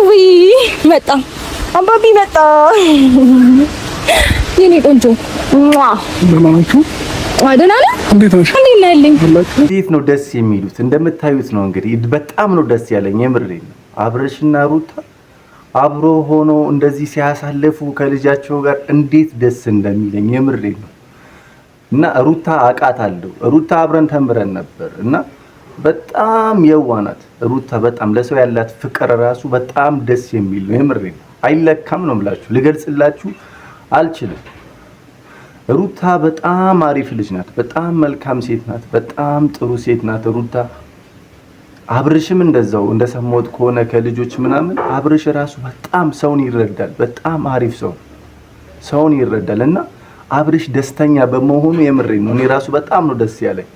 ውይ መጣ አባቢ መጣ። የኔ ቆንጆ ደህና ነህ? እንዴት ነው ደስ የሚሉት? እንደምታዩት ነው እንግዲህ በጣም ነው ደስ ያለኝ። የምሬ ነው። አብርሽና ሩታ አብሮ ሆኖ እንደዚህ ሲያሳልፉ ከልጃቸው ጋር እንዴት ደስ እንደሚለኝ የምሬ ነው። እና ሩታ አውቃታለሁ። ሩታ አብረን ተምረን ነበር እና በጣም የዋናት ሩታ። በጣም ለሰው ያላት ፍቅር ራሱ በጣም ደስ የሚል ነው። የምሬ ነው። አይለካም ነው የምላችሁ፣ ልገልጽላችሁ አልችልም። ሩታ በጣም አሪፍ ልጅ ናት። በጣም መልካም ሴት ናት። በጣም ጥሩ ሴት ናት ሩታ። አብርሽም እንደዛው እንደሰማሁት ከሆነ ከልጆች ምናምን አብርሽ ራሱ በጣም ሰውን ይረዳል። በጣም አሪፍ ሰውን ይረዳል እና አብርሽ ደስተኛ በመሆኑ የምሬን ነው። እኔ ራሱ በጣም ነው ደስ ያለኝ።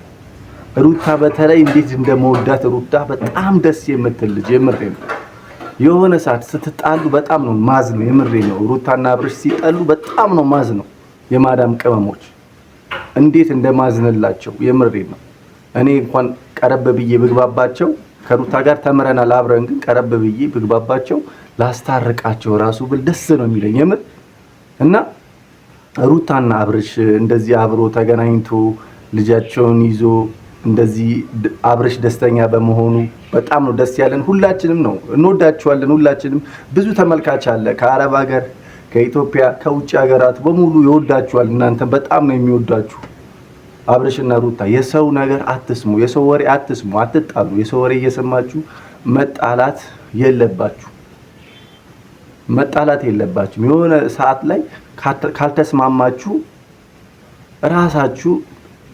ሩታ በተለይ እንዴት እንደመወዳት ሩታ በጣም ደስ የምትል ልጅ የምሬን ነው። የሆነ ሰዓት ስትጣሉ በጣም ነው ማዝ ነው የምሬን ነው። ሩታና አብርሽ ሲጣሉ በጣም ነው ማዝ ነው። የማዳም ቅመሞች እንዴት እንደማዝንላቸው የምሬን ነው። እኔ እንኳን ቀረብ ብዬ ብግባባቸው ከሩታ ጋር ተምረናል አብረን፣ ግን ቀረብ ብዬ ብግባባቸው ላስታርቃቸው ራሱ ብል ደስ ነው የሚለኝ የምር። እና ሩታና አብርሽ እንደዚህ አብሮ ተገናኝቶ ልጃቸውን ይዞ እንደዚህ አብርሽ ደስተኛ በመሆኑ በጣም ነው ደስ ያለን። ሁላችንም ነው እንወዳቸዋለን። ሁላችንም ብዙ ተመልካች አለ ከአረብ ሀገር፣ ከኢትዮጵያ፣ ከውጭ ሀገራት በሙሉ ይወዳቸዋል። እናንተ በጣም ነው የሚወዳችሁ። አብርሽና ሩታ የሰው ነገር አትስሙ፣ የሰው ወሬ አትስሙ፣ አትጣሉ። የሰው ወሬ እየሰማችሁ መጣላት የለባችሁም። የሆነ ሰዓት ላይ ካልተስማማችሁ ራሳችሁ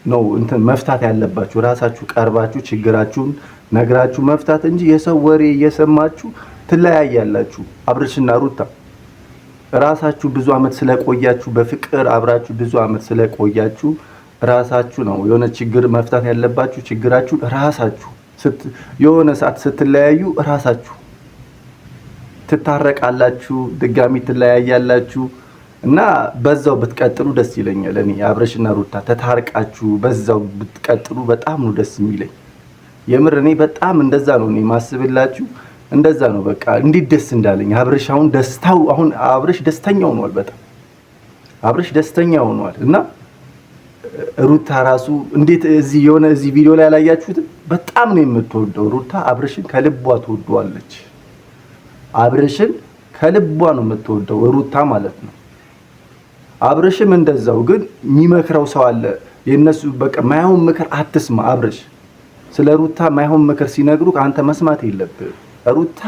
ነው እንትን መፍታት ያለባችሁ። ራሳችሁ ቀርባችሁ ችግራችሁን ነግራችሁ መፍታት እንጂ የሰው ወሬ እየሰማችሁ ትለያያላችሁ። አብርሽና ሩታ ራሳችሁ ብዙ አመት ስለቆያችሁ በፍቅር አብራችሁ ብዙ አመት ስለቆያችሁ ራሳችሁ ነው የሆነ ችግር መፍታት ያለባችሁ። ችግራችሁ ራሳችሁ የሆነ ሰዓት ስትለያዩ ራሳችሁ ትታረቃላችሁ፣ ድጋሚ ትለያያላችሁ እና በዛው ብትቀጥሉ ደስ ይለኛል። እኔ አብርሽና ሩታ ተታርቃችሁ በዛው ብትቀጥሉ በጣም ነው ደስ የሚለኝ የምር። እኔ በጣም እንደዛ ነው እኔ ማስብላችሁ፣ እንደዛ ነው በቃ። እንዴት ደስ እንዳለኝ አብርሽ አሁን አብርሽ ደስተኛ ሆኗል። በጣም አብርሽ ደስተኛ ሆኗል እና ሩታ ራሱ እንዴት እዚህ ቪዲዮ ላይ ያላያችሁት በጣም ነው የምትወደው ሩታ። አብርሽን ከልቧ ትወደዋለች። አብርሽን ከልቧ ነው የምትወደው ሩታ ማለት ነው። አብርሽም እንደዛው። ግን የሚመክረው ሰው አለ የነሱ በቃ ማይሆን ምክር አትስማ። አብርሽ ስለ ሩታ ማይሆን ምክር ሲነግሩ አንተ መስማት የለብህ። ሩታ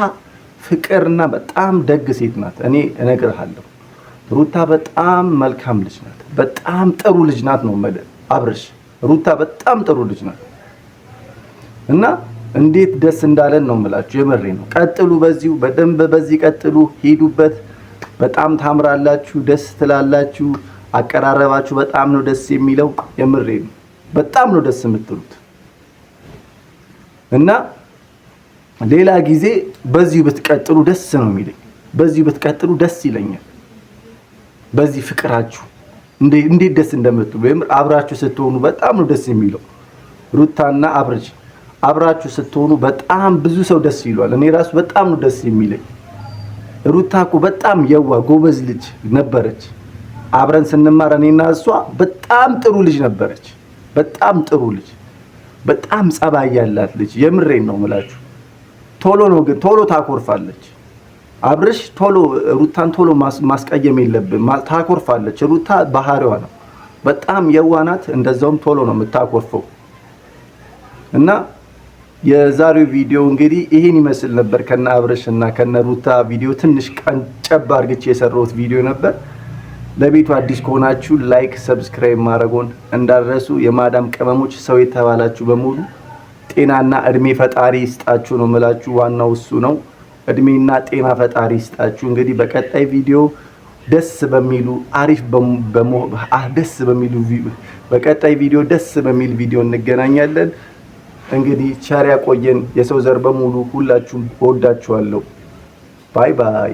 ፍቅርና በጣም ደግ ሴት ናት። እኔ እነግርሃለሁ ሩታ በጣም መልካም ልጅ ናት። በጣም ጥሩ ልጅ ናት ነው ማለት አብርሽ። ሩታ በጣም ጥሩ ልጅ ናት እና እንዴት ደስ እንዳለን ነው የምላችሁ። የምሬ ነው። ቀጥሉ፣ በዚሁ በደንብ በዚህ ቀጥሉ፣ ሂዱበት። በጣም ታምራላችሁ፣ ደስ ትላላችሁ። አቀራረባችሁ በጣም ነው ደስ የሚለው። የምሬ ነው። በጣም ነው ደስ የምትሉት እና ሌላ ጊዜ በዚሁ ብትቀጥሉ ደስ ነው የሚለኝ። በዚሁ ብትቀጥሉ ደስ ይለኛል። በዚህ ፍቅራችሁ እንዴት ደስ እንደምትሉ የምር አብራችሁ ስትሆኑ በጣም ነው ደስ የሚለው። ሩታና አብርሽ አብራችሁ ስትሆኑ በጣም ብዙ ሰው ደስ ይሏል። እኔ ራሱ በጣም ነው ደስ የሚለኝ። ሩታ እኮ በጣም የዋ ጎበዝ ልጅ ነበረች። አብረን ስንማር እኔና እሷ በጣም ጥሩ ልጅ ነበረች። በጣም ጥሩ ልጅ፣ በጣም ጸባይ ያላት ልጅ። የምሬን ነው የምላችሁ። ቶሎ ነው ግን ቶሎ ታኮርፋለች። አብርሽ ሩታን ቶሎ ማስቀየም የለብን። ታኮርፋለች። ሩታ ባህሪዋ ነው። በጣም የዋናት፣ እንደዛውም ቶሎ ነው የምታኮርፈው እና የዛሬው ቪዲዮ እንግዲህ ይሄን ይመስል ነበር። ከነ አብርሽ እና ከነ ሩታ ቪዲዮ ትንሽ ቀንጨብ አድርጌ የሰራሁት ቪዲዮ ነበር። ለቤቱ አዲስ ከሆናችሁ ላይክ፣ ሰብስክራይብ ማድረጎን እንዳትረሱ። የማዳም ቅመሞች ሰው የተባላችሁ በሙሉ ጤናና እድሜ ፈጣሪ ይስጣችሁ ነው የምላችሁ። ዋናው እሱ ነው። እድሜና ጤና ፈጣሪ ይስጣችሁ። እንግዲህ በቀጣይ ቪዲዮ በቀጣይ ቪዲዮ ደስ በሚል ቪዲዮ እንገናኛለን። እንግዲህ ቸር ያቆየን። የሰው ዘር በሙሉ ሁላችሁም እወዳችኋለሁ። ባይ ባይ።